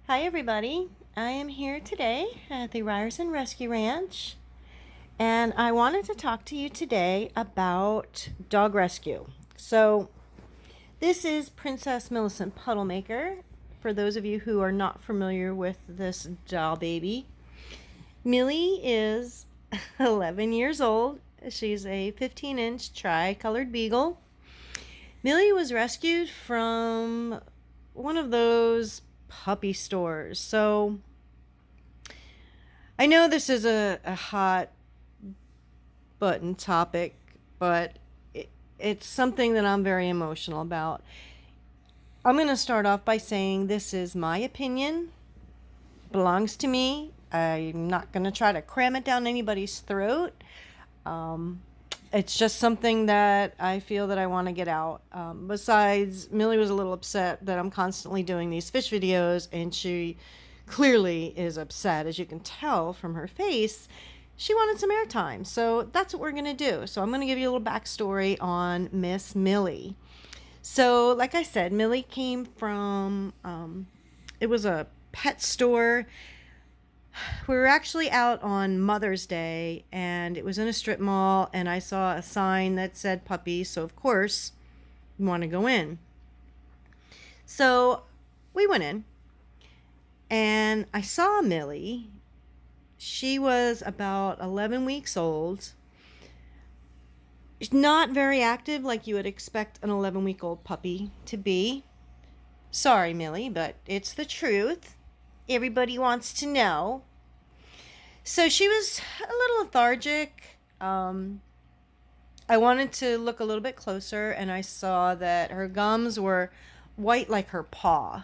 Hi everybody, I am here today at the Ryerson Rescue Ranch and I wanted to talk to you today about dog rescue. So this is Princess Millicent Puddlemaker. For those of you who are not familiar with this doll baby, Millie is 11 years old. She's a 15-inch tri-colored beagle. Millie was rescued from one of those puppy stores. So I know this is a hot button topic, but it's something that I'm very emotional about. I'm going to start off by saying this is my opinion, belongs to me. I'm not going to try to cram it down anybody's throat. Um, it's just something that I feel that I want to get out. Besides, Millie was a little upset that I'm constantly doing these fish videos, and she clearly is upset, as you can tell from her face. She wanted some airtime, so that's what we're going to do. So I'm going to give you a little backstory on Miss Millie. So, like I said, Millie came from, it was a pet store. We were actually out on Mother's Day, and it was in a strip mall, and I saw a sign that said puppy, so of course, we want to go in. So we went in, and I saw Millie. She was about 11 weeks old. Not very active like you would expect an 11-week-old puppy to be. Sorry, Millie, but it's the truth. Everybody wants to know. So she was a little lethargic. I wanted to look a little bit closer, and I saw that her gums were white like her paw.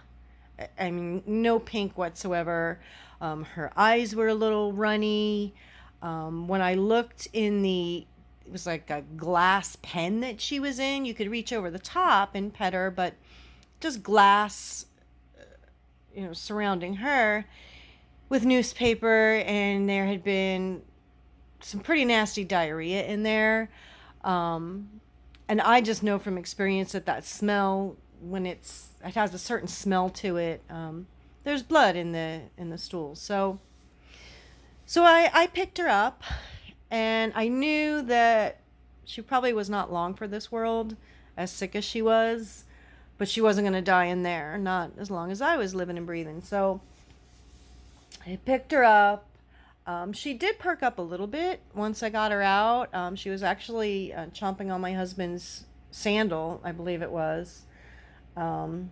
I mean, no pink whatsoever. Her eyes were a little runny. When I looked in it was like a glass pen that she was in. You could reach over the top and pet her, but just glass, surrounding her with newspaper, and there had been some pretty nasty diarrhea in there. And I just know from experience that smell, when it has a certain smell to it, there's blood in the stool. So I picked her up, and I knew that she probably was not long for this world, as sick as she was, but she wasn't going to die in there, not as long as I was living and breathing. So I picked her up. She did perk up a little bit once I got her out. She was actually chomping on my husband's sandal, I believe it was. Um,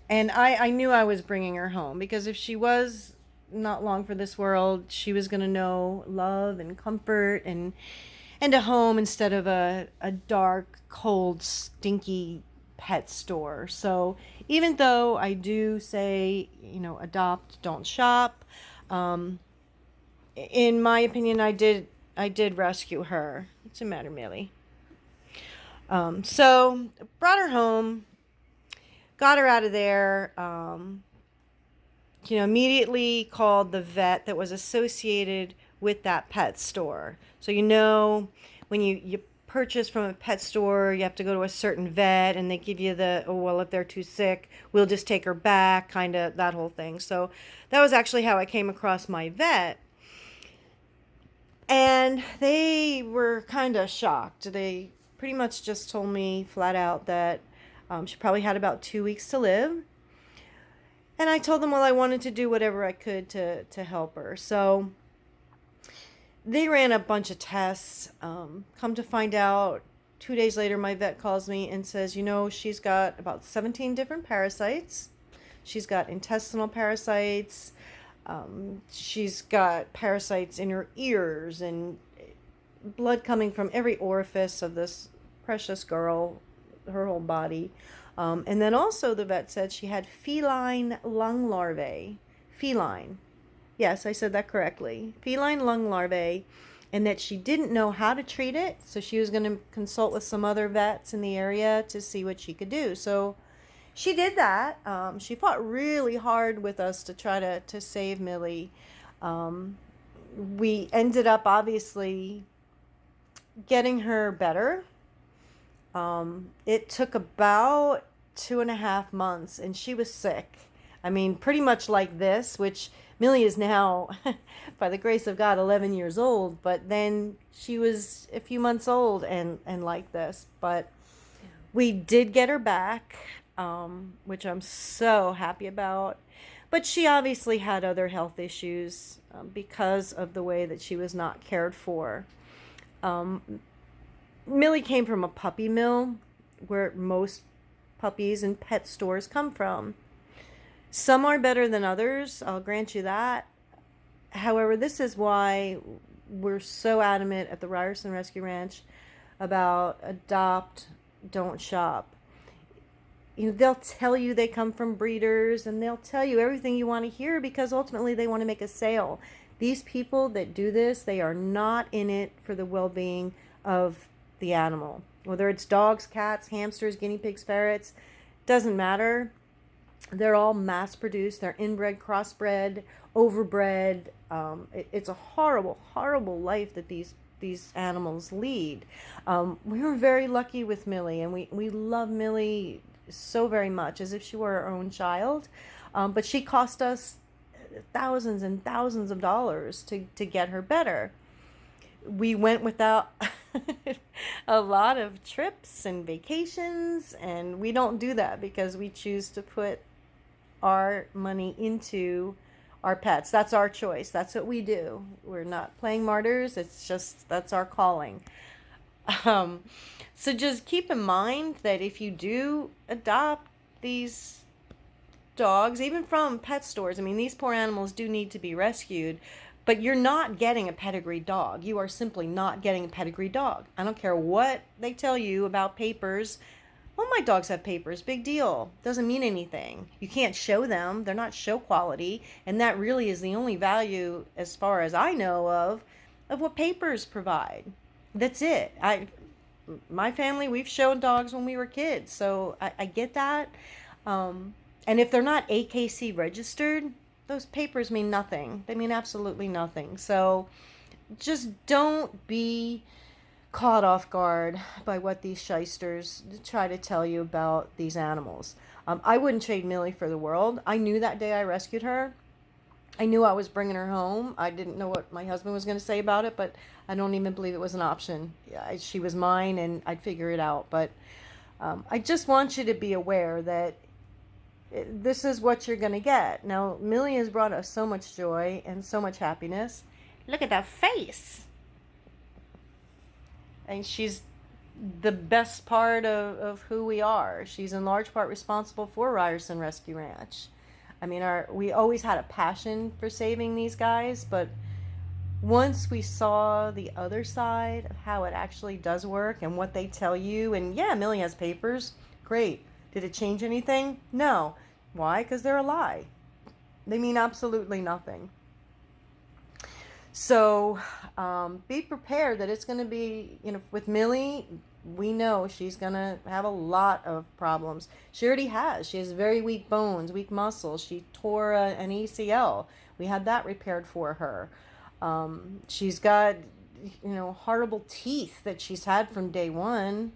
and I knew I was bringing her home, because if she was not long for this world, she was going to know love and comfort and a home instead of a dark, cold, stinky pet store. So even though I do say, adopt, don't shop, in my opinion, I did rescue her. What's the matter, Millie? So brought her home, got her out of there. Immediately called the vet that was associated with that pet store. So when you purchase from a pet store, you have to go to a certain vet, and they give you if they're too sick, we'll just take her back, kind of that whole thing. So that was actually how I came across my vet. And they were kind of shocked. They pretty much just told me flat out that she probably had about 2 weeks to live. And I told them, well, I wanted to do whatever I could to help her. So they ran a bunch of tests. Come to find out, 2 days later, my vet calls me and says, she's got about 17 different parasites. She's got intestinal parasites. She's got parasites in her ears, and blood coming from every orifice of this precious girl, her whole body. And then also the vet said she had feline lung larvae. Feline. Yes, I said that correctly. Feline lung larvae, and that she didn't know how to treat it, so she was going to consult with some other vets in the area to see what she could do. So she did that. She fought really hard with us to try to save Millie. We ended up obviously getting her better. It took about 2.5 months, and she was sick. I mean, pretty much like this, which Millie is now, by the grace of God, 11 years old, but then she was a few months old and like this. But we did get her back, which I'm so happy about. But she obviously had other health issues because of the way that she was not cared for. Millie came from a puppy mill where most puppies and pet stores come from. Some are better than others, I'll grant you that. However, this is why we're so adamant at the Ryerson Rescue Ranch about adopt, don't shop. You know, they'll tell you they come from breeders and they'll tell you everything you want to hear because ultimately they want to make a sale. These people that do this, they are not in it for the well-being of the animal. Whether it's dogs, cats, hamsters, guinea pigs, ferrets, doesn't matter. They're all mass-produced. They're inbred, crossbred, overbred. It's a horrible, horrible life that these animals lead. We were very lucky with Millie, and we love Millie so very much, as if she were our own child. But she cost us thousands and thousands of dollars to get her better. We went without a lot of trips and vacations, and we don't do that because we choose to put our money into our pets. That's our choice. That's what we do. We're not playing martyrs. It's just, that's our calling. So just keep in mind that if you do adopt these dogs, even from pet stores, I mean, these poor animals do need to be rescued, but you're not getting a pedigree dog. You are simply not getting a pedigree dog. I don't care what they tell you about papers. Well, my dogs have papers. Big deal. Doesn't mean anything. You can't show them. They're not show quality. And that really is the only value, as far as I know of what papers provide. That's it. My family, we've shown dogs when we were kids. So I get that. And if they're not AKC registered, those papers mean nothing. They mean absolutely nothing. So just don't be caught off guard by what these shysters try to tell you about these animals. I wouldn't trade Millie for the world. I knew that day I rescued her. I knew I was bringing her home. I didn't know what my husband was going to say about it, but I don't even believe it was an option. She was mine, and I'd figure it out. But I just want you to be aware that this is what you're going to get. Now, Millie has brought us so much joy and so much happiness. Look at that face. And she's the best part of who we are. She's in large part responsible for Ryerson Rescue Ranch. I mean, we always had a passion for saving these guys, but once we saw the other side of how it actually does work and what they tell you, and yeah, Millie has papers, great. Did it change anything? No. Why? Because they're a lie. They mean absolutely nothing. So be prepared that it's going to be, with Millie, we know she's going to have a lot of problems. She already has. She has very weak bones, weak muscles. She tore an ACL. We had that repaired for her. She's got, horrible teeth that she's had from day one.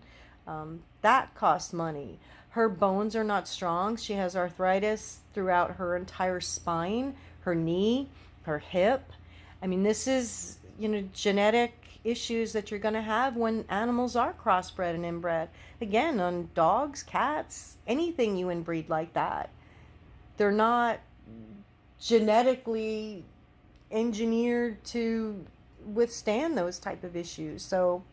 That costs money. Her bones are not strong. She has arthritis throughout her entire spine, her knee, her hip. I mean, this is, genetic issues that you're going to have when animals are crossbred and inbred. Again, on dogs, cats, anything you inbreed like that. They're not genetically engineered to withstand those type of issues. So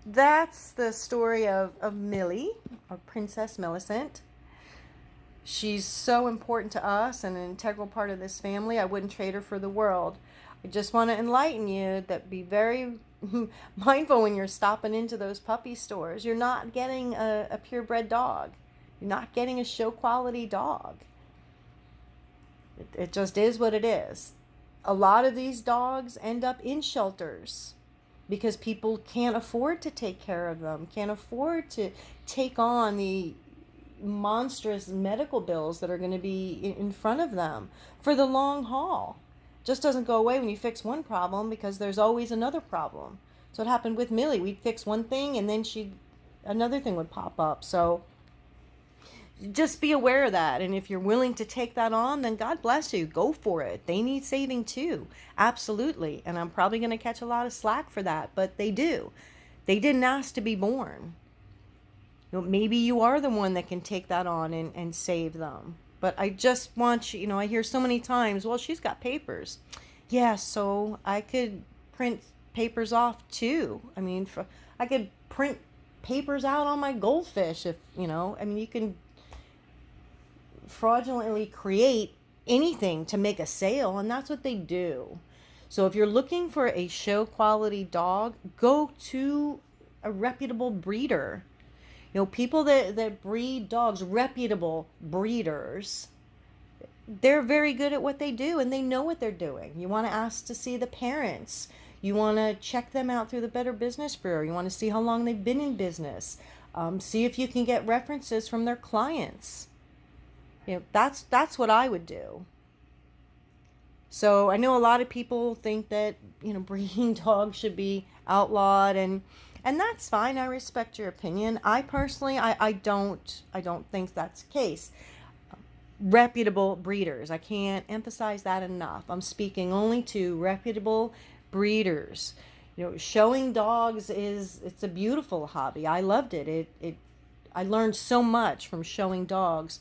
that's the story of Millie, or Princess Millicent. She's so important to us and an integral part of this family. I wouldn't trade her for the world. I just want to enlighten you that be very mindful when you're stopping into those puppy stores. You're not getting a purebred dog. You're not getting a show quality dog. It just is what it is. A lot of these dogs end up in shelters because people can't afford to take care of them, can't afford to take on the monstrous medical bills that are going to be in front of them for the long haul. Just doesn't go away when you fix one problem, because there's always another problem. So it happened with Millie. We'd fix one thing and then another thing would pop up. So just be aware of that. And if you're willing to take that on, then God bless you. Go for it. They need saving too. Absolutely. And I'm probably going to catch a lot of slack for that, but they do. They didn't ask to be born. Maybe you are the one that can take that on and save them. But I just want you, I hear so many times, well, she's got papers. Yeah, so I could print papers off too. I mean, I could print papers out on my goldfish if, you can fraudulently create anything to make a sale, and that's what they do. So if you're looking for a show quality dog, go to a reputable breeder. People that breed dogs, reputable breeders, they're very good at what they do and they know what they're doing. You want to ask to see the parents. You want to check them out through the Better Business Bureau. You want to see how long they've been in business. See if you can get references from their clients. That's what I would do. So I know a lot of people think that, breeding dogs should be outlawed, and that's fine. I respect your opinion. I personally, I don't think that's the case. Reputable breeders. I can't emphasize that enough. I'm speaking only to reputable breeders. Showing dogs it's a beautiful hobby. I loved it. I learned so much from showing dogs,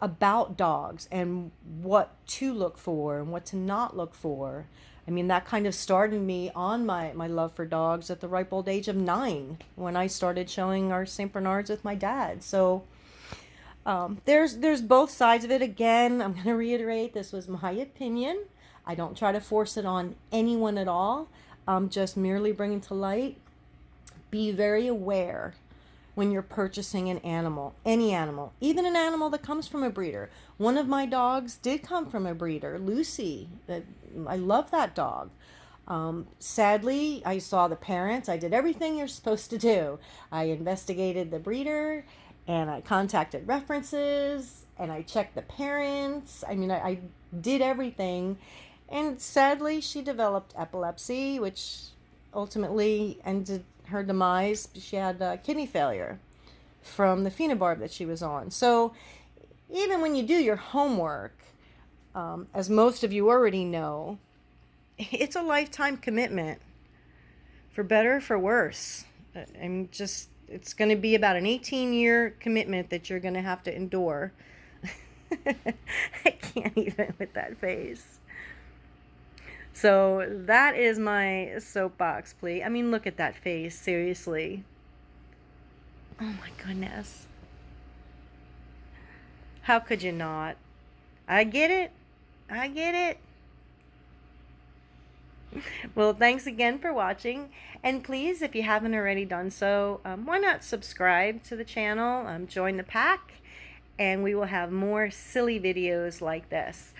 about dogs and what to look for and what to not look for. I mean, that kind of started me on my love for dogs at the ripe old age of 9 when I started showing our St. Bernards with my dad. So there's both sides of it. Again, I'm going to reiterate, this was my opinion. I don't try to force it on anyone at all. I'm just merely bringing to light. Be very aware when you're purchasing an animal, any animal, even an animal that comes from a breeder. One of my dogs did come from a breeder, Lucy. I love that dog. Sadly, I saw the parents. I did everything you're supposed to do. I investigated the breeder, and I contacted references, and I checked the parents. I mean, I did everything. And sadly, she developed epilepsy, which ultimately ended her demise. She had kidney failure from the phenobarb that she was on. So even when you do your homework, as most of you already know, it's a lifetime commitment, for better or for worse. It's going to be about an 18-year commitment that you're going to have to endure. I can't even with that face. So that is my soapbox plea. I mean, look at that face, seriously. Oh my goodness. How could you not? I get it. Well, thanks again for watching. And please, if you haven't already done so, why not subscribe to the channel, join the pack, and we will have more silly videos like this.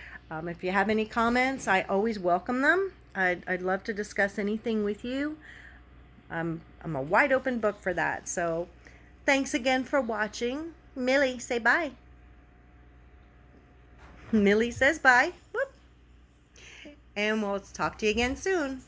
If you have any comments, I always welcome them. I'd love to discuss anything with you. I'm a wide open book for that. So thanks again for watching. Millie, say bye. Millie says bye. Whoop. And we'll talk to you again soon.